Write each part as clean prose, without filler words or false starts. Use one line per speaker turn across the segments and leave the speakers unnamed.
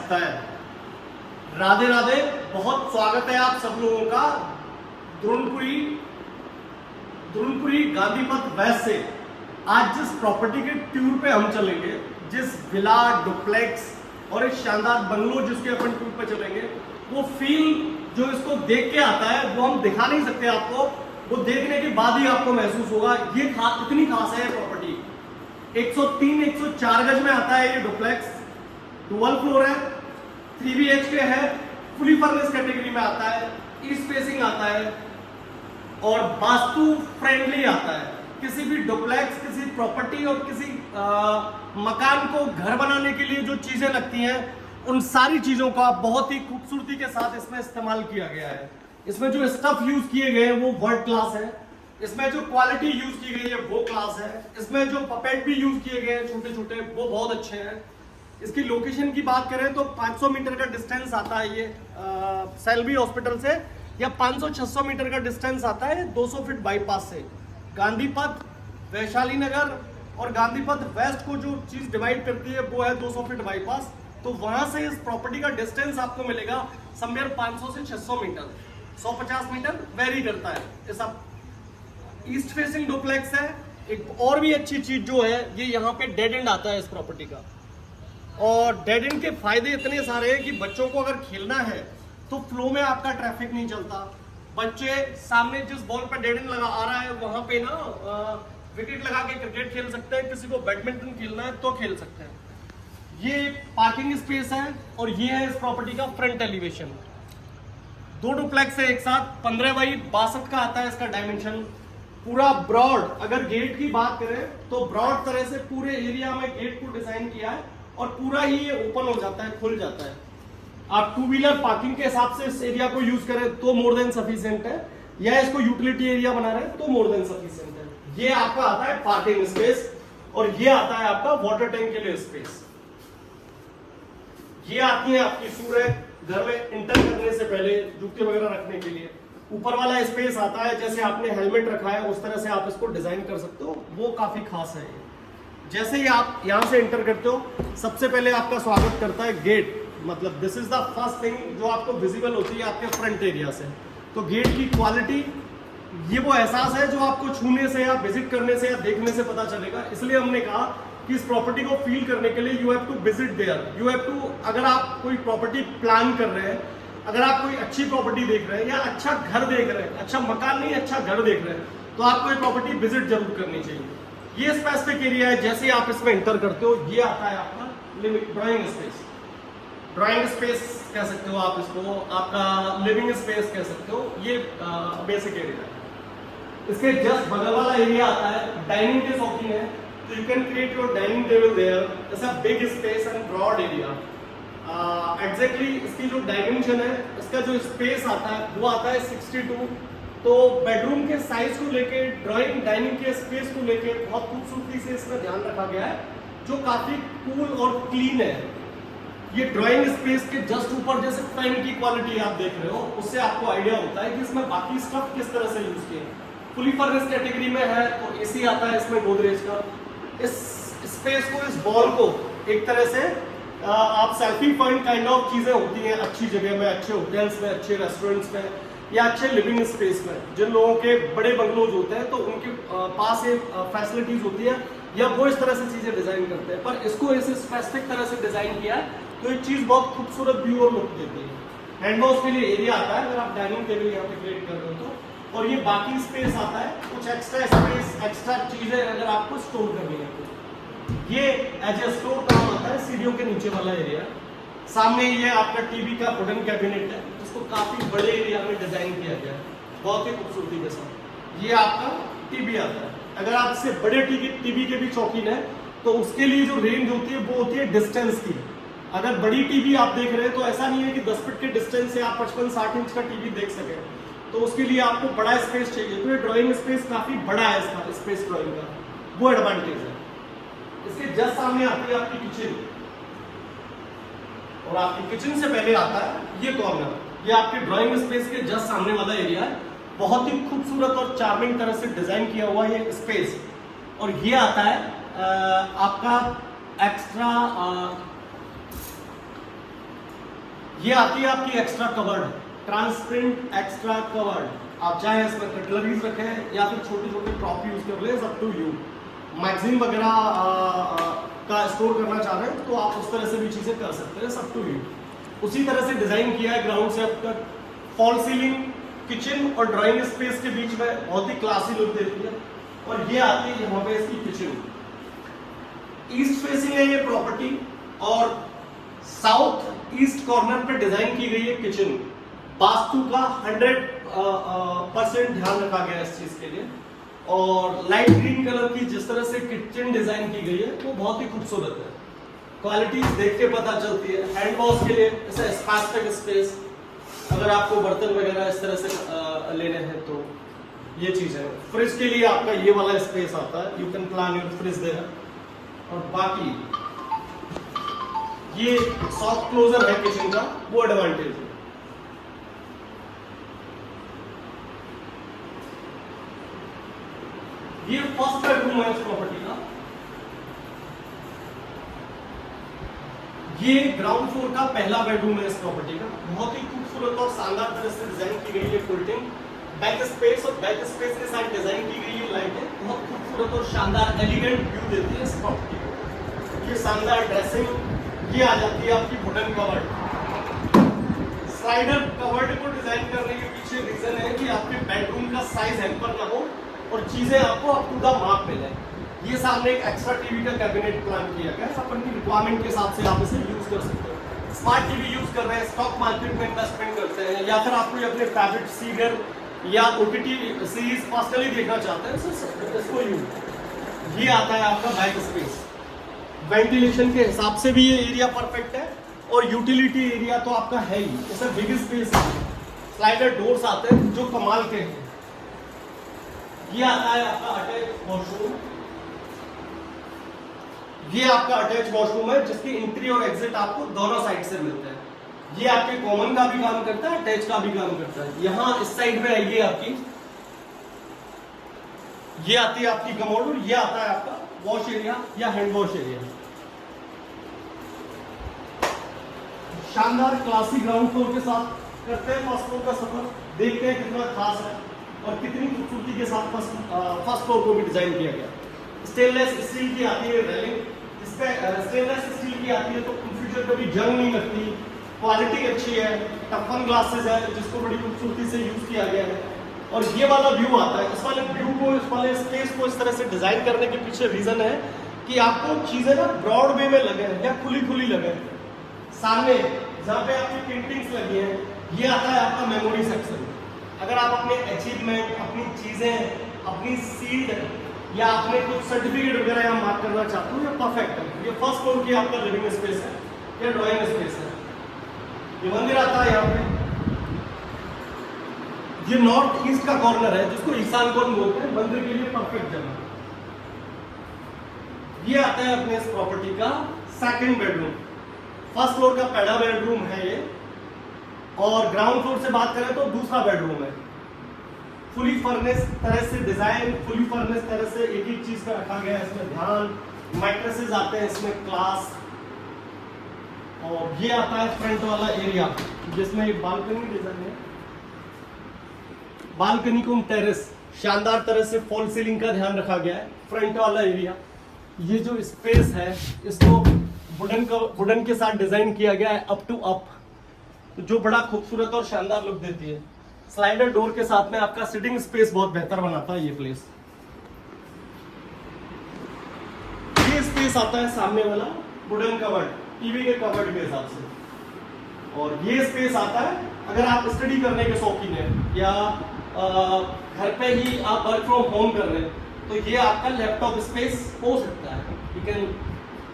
सकता है। राधे राधे, बहुत स्वागत है आप सब लोगों का द्रोणपुरी गांधी पथ वेस्ट से। आज जिस प्रॉपर्टी के टूर पे हम चलेंगे, जिस विला, डुप्लेक्स और एक शानदार बंगलो जिसके अपन टूर पे चलेंगे, वो फील जो इसको देख के आता है वो हम दिखा नहीं सकते आपको, वो देखने के बाद ही आपको महसूस होगा। ये इतनी खास है प्रॉपर्टी। 103-104 गज में आता है ये डुप्लेक्स, डुअल फ्लोर है, 3 BHK है, फुली फर्निश कैटेगरी में आता है, ईस्ट फेसिंग आता है और वास्तु फ्रेंडली आता है। किसी भी डुप्लेक्स, किसी प्रॉपर्टी और किसी मकान को घर बनाने के लिए जो चीजें लगती हैं, उन सारी चीजों का बहुत ही खूबसूरती के साथ इसमें इस्तेमाल किया गया है। इसमें जो स्टफ यूज किए गए हैं वो वर्ल्ड क्लास है। इसमें जो क्वालिटी यूज की गई है वो क्लास है। इसमें जो पपेट भी यूज किए गए हैं छोटे छोटे, वो बहुत अच्छे हैं। इसकी लोकेशन की बात करें तो 500 मीटर का डिस्टेंस आता है ये सेल्वी हॉस्पिटल से, या 500-600 मीटर का डिस्टेंस आता है 200 फीट बाईपास से। गांधी पथ, वैशाली नगर और गांधी पथ वेस्ट को जो चीज डिवाइड करती है वो है 200 फीट बाईपास। तो वहां से इस प्रॉपर्टी का डिस्टेंस आपको मिलेगा समवेयर 500 से 600 मीटर, 150 मीटर वेरी करता है। ये सब ईस्ट फेसिंग डुप्लेक्स है। एक और भी अच्छी चीज जो है, ये यहाँ पे डेड एंड आता है इस प्रॉपर्टी का, और डेड एंड के फायदे इतने सारे हैं कि बच्चों को अगर खेलना है तो फ्लो में आपका ट्रैफिक नहीं चलता। बच्चे सामने जिस बॉल पर डेड एंड लगा आ रहा है वहां पे ना विकेट लगा के क्रिकेट खेल सकते हैं, किसी को बैडमिंटन खेलना है तो खेल सकते हैं। ये पार्किंग स्पेस है और ये है इस प्रॉपर्टी का फ्रंट एलिवेशन। 2 डुप्लेक्स है एक साथ, 15x62 का आता है इसका डायमेंशन। पूरा ब्रॉड, अगर गेट की बात करें तो ब्रॉड तरह से पूरे एरिया में गेट को डिजाइन किया है और पूरा ही ये ओपन हो जाता है, खुल जाता है। आप 2 व्हीलर पार्किंग के हिसाब से इस एरिया को यूज करें तो मोर देन सफिशिएंट है, या इसको यूटिलिटी एरिया बना रहे हैं तो मोर देन सफिशिएंट है। ये आपका आता है पार्किंग स्पेस और ये आता है आपका वाटर टैंक के लिए स्पेस। ये आती है आपकी सूरत घर में इंटर करने से पहले जूते वगैरह रखने के लिए। ऊपर वाला स्पेस आता है, जैसे आपने हेलमेट रखा है उस तरह से आप इसको डिजाइन कर सकते हो, वो काफी खास है। जैसे ही आप यहां से एंटर करते हो, सबसे पहले आपका स्वागत करता है गेट। मतलब this is the first thing जो आपको विजिबल होती है आपके फ्रंट एरिया से। तो गेट की क्वालिटी, ये वो एहसास है जो आपको छूने से या विजिट करने से या देखने से पता चलेगा। इसलिए हमने कहा कि इस प्रॉपर्टी को फील करने के लिए you have to visit there, you have to. अगर आप कोई प्रॉपर्टी प्लान कर रहे हैं, अगर आप कोई अच्छी प्रॉपर्टी देख रहे हैं या अच्छा घर देख रहे हैं, अच्छा मकान नहीं अच्छा घर देख रहे हैं, तो आपको ये प्रॉपर्टी विजिट जरूर करनी चाहिए। ये स्पेसिफिक एरिया है। जैसे आप इसमें एंटर करते हो, ये आता है आपका ड्राइंग स्पेस। ड्राइंग स्पेस कह सकते हो आप इसको, आपका लिविंग स्पेस कह सकते हो। ये बेसिक एरिया है। इसके जस्ट बगल वाला एरिया आता है, डाइनिंग के शौकीन है तो you can create your dining table there. It's a big space and broad area. Exactly इसकी जो डायमेंशन है, इसका जो स्पेस आता है वो आता है 62। तो बेडरूम के साइज को लेके, ड्राइंग डाइनिंग के स्पेस को लेके बहुत खूबसूरती से इसका ध्यान रखा गया है, जो काफी कूल और क्लीन है। ये ड्राइंग स्पेस के जस्ट ऊपर जैसे फैन की क्वालिटी आप देख रहे हो, उससे आपको आइडिया होता है कि इसमें बाकी स्टफ किस तरह से यूज किए। फुली फर्निश कैटेगरी में है तो एसी आता है इसमें गोदरेज का। इस स्पेस को, इस बॉल को एक तरह से आप सेल्फी पॉइंट काइंड ऑफ चीजें होती हैं अच्छी जगह में, अच्छे होटल्स में, अच्छे रेस्टोरेंट्स में या अच्छे लिविंग स्पेस में। जिन लोगों के बड़े बंगलोज होते हैं तो उनके पास ये फैसिलिटीज होती है, या वो इस तरह से चीजें डिजाइन करते हैं। पर इसको ऐसे स्पेसिफिक तरह से डिजाइन किया है तो एक चीज बहुत खूबसूरत व्यू और लुक देती है। हैंड वॉश के लिए एरिया आता है अगर आप डाइनिंग टेबल यहाँ पे क्रिएट कर रहे हो तो। और ये बाकी स्पेस आता है, कुछ एक्स्ट्रा स्पेस, एक्स्ट्रा चीजें अगर आपको स्टोर करनी है तो ये एज ए स्टोर काम आता है। सीढ़ियों के नीचे वाला एरिया, सामने ये आपका टीवी का वुडन कैबिनेट है जिसको काफी बड़े एरिया में डिजाइन किया गया है, बहुत ही खूबसूरती के साथ। ये आपका टीवी आता है। अगर आप इससे बड़े टीवी के भी शौकीन है तो उसके लिए जो रेंज होती है वो होती है डिस्टेंस की। अगर बड़ी टीवी आप देख रहे हैं तो ऐसा नहीं है कि 10 फीट के डिस्टेंस से आप 55-60 इंच का टीवी देख सके, तो उसके लिए आपको बड़ा स्पेस चाहिए। तो ये ड्राइंग स्पेस काफी बड़ा है इसका स्पेस ड्राइंग का, वो एडवांटेज है। इसके जस्ट सामने आती है आपकी किचन, और आपकी किचन से पहले आता है ये कॉर्नर। ये आपके ड्राइंग स्पेस के जस्ट सामने वाला एरिया है। बहुत ही खूबसूरत और चार्मिंग तरह से डिजाइन किया हुआ ये स्पेस। और ये आता है आपका एक्स्ट्रा ये आती है आपकी extra covered, transparent extra covered. आप चाहे इसमें कटलरीज रखें या फिर छोटे छोटे प्रॉप यूज कर ले, सब टू यू। मैगजीन वगैरह का स्टोर करना चाह रहे हैं तो आप उस तरह से भी चीजें कर सकते हैं, सब टू यू। उसी तरह से डिजाइन किया है ग्राउंड से अब तक। फॉल सीलिंग किचन और ड्राइंग स्पेस के बीच में बहुत ही क्लासी लुक देती है। और ये आती है यहाँ पे इसकी किचन, ईस्ट फेसिंग है ये प्रॉपर्टी और साउथ ईस्ट कॉर्नर पे डिजाइन की गई है किचन। वास्तु का 100% ध्यान रखा गया इस चीज के लिए। और लाइट ग्रीन कलर की जिस तरह से किचन डिजाइन की गई है वो बहुत ही खूबसूरत है। क्वालिटीज देख के पता चलती है। हैंड वॉश के लिए ऐसा स्पेसिफिक स्पेस, अगर आपको बर्तन वगैरह इस तरह से लेने हैं तो ये चीज है। फ्रिज के लिए आपका ये वाला स्पेस आता है, you can plan your fridge there. और बाकी ये सॉफ्ट क्लोजर है किचन का, वो एडवांटेज है। ये फर्स्ट बेडरूम है इस प्रॉपर्टी का। ये ग्राउंड फ्लोर का पहला बेडरूम है इस प्रॉपर्टी का। बहुत ही खूबसूरत और शानदार तरह से डिजाइन की गई है क्विल्टिंग। बैक स्पेस और बैक स्पेस के साथ डिजाइन की गई है लाइटें, बहुत खूबसूरत और शानदार एलिगेंट व्यू देती है इस प्रॉपर्टी को। ये शानदार ड्रेसिंग, ये आ जाती है आपकी वुडन कवर्ड। स्लाइडर कवर्ड को डिजाइन करने के पीछे रीजन है कि आपके बेडरूम का साइज हैम्पर ना हो और चीजें आपको अप टू द मार्क मिले। ये सामने एक एक्स्ट्रा टीवी का कैबिनेट प्लान किया गया है, अपनी रिक्वायरमेंट के हिसाब से आप इसे यूज कर सकते हो। स्मार्ट टीवी यूज कर रहे हैं, स्टॉक मार्केट में इन्वेस्टमेंट करते हैं, या फिर आप कोई अपने फेवरेट सीरियल या ओटीटी सीरीज पर्सनली देखना चाहते हैं, इसको यूज। ये आता है आपका बैक स्पेस। वेंटिलेशन के हिसाब से भी ये एरिया परफेक्ट है और यूटिलिटी एरिया तो आपका है ही, इसे बिग स्पेस है। स्लाइडर डोर्स आते हैं जो कमाल के हैं। ये आता है आपका अटैच वॉशरूम। ये आपका अटैच वॉशरूम है जिसकी एंट्री और एग्जिट आपको दोनों साइड से मिलते हैं। ये आपके कॉमन का भी काम करता है, अटैच का भी काम करता है। यहां इस साइड में आइए आपकी, ये आती है आपकी कमोड और ये आता है आपका वॉश एरिया या हैंड वॉश एरिया। शानदार क्लासी ग्राउंड फ्लोर के साथ करते हैं फर्स्ट फ्लोर का सफर, देखते हैं कितना खास है और कितनी खूबसूरती के साथ फर्स्ट फ्लोर को भी डिजाइन किया गया। स्टेनलेस स्टील की आती है रेलिंग, इसपे स्टेनलेस स्टील की आती है तो फ्यूचर कभी जंग नहीं लगती। क्वालिटी अच्छी है, टफन ग्लासेस है जिसको बड़ी खूबसूरती से यूज किया गया है। और ये वाला व्यू आता है, इस वाले व्यू को, इस वाले स्पेस को इस तरह से डिजाइन करने के पीछे रीजन है कि आपको चीजें ना ब्रॉड वे में लगे या खुली खुली लगे। सामने जहाँ पे आपकी पेंटिंग्स लगी हैं, ये आता है आपका मेमोरी सेक्शन। अगर आप अपने अचीवमेंट, अपनी चीजें, अपनी सील्ड या आपने कुछ सर्टिफिकेट वगैरह यहाँ मार्क करना चाहते हो, ये परफेक्ट है। ये फर्स्ट फ्लोर की आपका लिविंग स्पेस है या ड्राइंग स्पेस है। ये मंदिर आता है यहाँ पे, ये नॉर्थ ईस्ट का कॉर्नर है जिसको ईशान कॉर्नर बोलते हैं, मंदिर के लिए परफेक्ट जगह। ये आता है अपने इस प्रॉपर्टी का सेकंड बेडरूम। फर्स्ट फ्लोर का पहला बेडरूम है ये, और ग्राउंड फ्लोर से बात करें तो दूसरा बेडरूम है। फुली फर्नेस तरह से डिजाइन, फुली फर्नेस तरह से एक एक चीज का रखा गया है इसमें ध्यान। मैट्रेसेस आते हैं इसमें क्लास। और ये आता है फ्रंट वाला एरिया जिसमें एक बालकनी डिजाइन है। बालकनी को टेरेस, शानदार तरह से फॉल सीलिंग का ध्यान रखा गया है। फ्रंट वाला एरिया, ये जो स्पेस है इसको वुडन के साथ डिजाइन किया गया है अप टू अप, जो बड़ा खूबसूरत और शानदार लुक देती है। स्लाइडर डोर के साथ में आपका सिटिंग स्पेस बहुत बेहतर बनाता है ये प्लेस। ये स्पेस आता है सामने वाला वुडन कवर्ड, टीवी के कवर्ड के हिसाब से। और ये स्पेस आता है अगर आप स्टडी करने के शौकीन हैं या घर पे ही आप वर्क फ्रॉम होम कर रहे हैं तो ये आपका लैपटॉप स्पेस हो सकता है। You can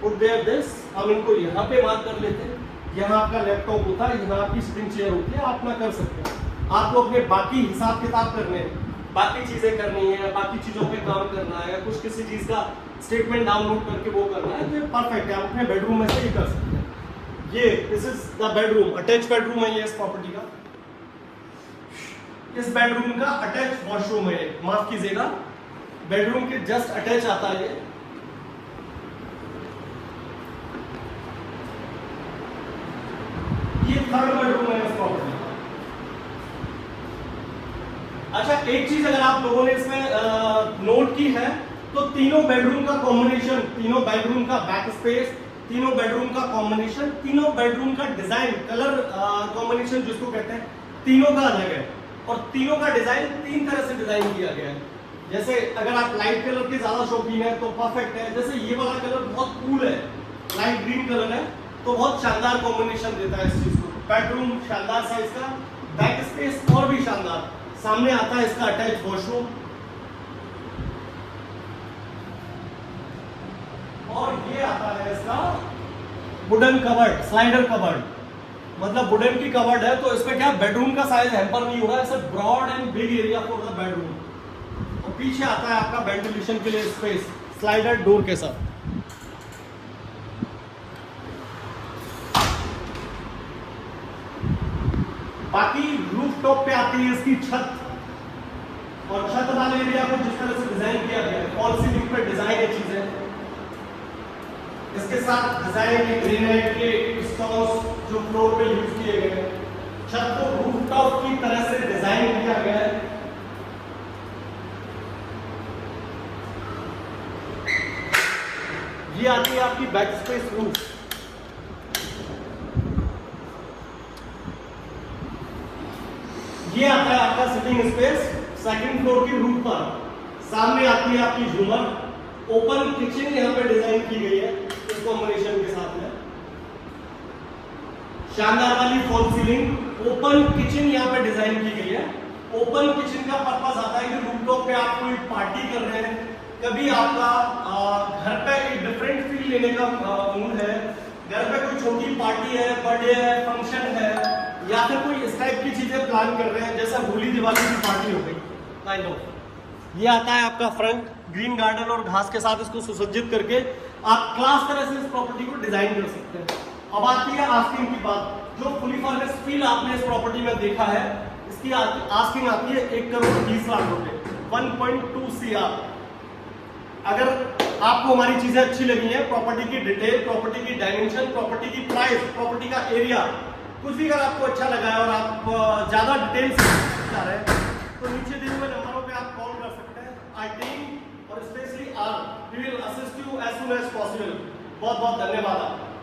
put there this, हम इनको यहाँ पे मार्क कर लेते हैं। यहाँ आपका लैपटॉप होता है, यहाँ आपकी सिटिंग चेयर होती है, आप ना कर सकते हैं। आपको अपने बाकी हिसाब किताब करने हैं, बाकी चीजें करनी है, बाकी चीजों पे काम करना है, कुछ किसी चीज का स्टेटमेंट डाउनलोड करके वो करना है, तो ये परफेक्ट है। आप अपने बेडरूम में से ही कर सकते हैं। ये this is the bedroom, attach bedroom है ये इस प्रॉपर्टी का। इस बेडरूम का अटैच वॉशरूम है, माफ कीजिएगा, बेडरूम के जस्ट अटैच आता है ये थर्ड बेडरूम है इस प्रॉपर्टी। अच्छा, एक चीज अगर आप लोगों ने इसमें नोट की है तो तीनों बेडरूम का कॉम्बिनेशन, तीनों बेडरूम का बैक स्पेस, तीनों बेडरूम का कॉम्बिनेशन, तीनों बेडरूम का डिजाइन, कलर कॉम्बिनेशन जिसको कहते हैं, तीनों का अलग है। और तीनों का डिजाइन 3 तरह से डिजाइन किया गया है। जैसे अगर आप लाइट कलर के ज्यादा शौकीन है तो परफेक्ट है। जैसे ये वाला कलर बहुत कूल है, लाइट ग्रीन कलर है, तो बहुत शानदार कॉम्बिनेशन देता है इस चीज को। बेडरूम शानदार साइज का, बैक स्पेस और भी शानदार। सामने आता है इसका अटैच वॉशरूम, और ये आता है इसका वुडन कवर्ड, स्लाइडर कवर्ड, मतलब वुडन की कवर्ड है, तो इसमें क्या बेडरूम का साइज हैम्पर नहीं होगा, ऐसे broad and big area for the bedroom. और पीछे आता है आपका वेंटिलेशन के लिए स्पेस, स्लाइडर डोर के साथ। बाकी रूफटॉप पे आती है इसकी छत, और छत वाले एरिया को जिस तरह से डिजाइन किया गया है, फॉल सीलिंग पे डिजाइन है चीजें, इसके साथ डिजाइन के ग्रेनाइट के स्टोन्स जो फ्लोर पे यूज किए गए हैं, छत को रूफटॉप की तरह से डिजाइन किया गया है। ये आती है आपकी बैक स्पेस रूफ। ये आता है आपका सिटिंग स्पेस सेकंड फ्लोर की रूफ पर। सामने आती है आपकी झूमर, ओपन किचन यहाँ पे डिजाइन की गई है इस कॉम्बिनेशन के साथ में। शानदार वाली फॉल सीलिंग, ओपन किचन यहाँ पे डिजाइन की गई है। ओपन किचन का पर्पस आता है कि रूफटॉप पे आप कोई पार्टी कर रहे हैं, कभी आपका घर पे एक डिफरेंट फील लेने का मूड है, घर पे कोई छोटी पार्टी है, बर्थडे है, फंक्शन है, या फिर कोई इस टाइप की चीजें प्लान कर रहे हैं, जैसा होली दिवाली की पार्टी हो गई काइंड ऑफ। ये आता है आपका फ्रंट, ग्रीन गार्डन और घास के साथ इसको सुसज्जित करके आप क्लास तरह से इस प्रॉपर्टी को डिजाइन कर सकते हैं। अब आती है आस्किंग की बात। जो फुली फर्निश्ड फील आपने इस प्रॉपर्टी में देखा है, इसकी आस्किंग आती है 1,20,00,000 रुपए, 1.2 CR। अगर आपको हमारी चीजें अच्छी लगी हैं, प्रॉपर्टी की डिटेल, प्रॉपर्टी की डायमेंशन, प्रॉपर्टी की प्राइस, प्रॉपर्टी का एरिया, कुछ भी अगर आपको अच्छा लगा है और आप ज्यादा डिटेल से चाह रहे हैं, तो नीचे दिए हुए नंबरों पे आप कॉल कर सकते हैं। आवर टीम और specially we will assist you as soon as possible. बहुत बहुत धन्यवाद आपका।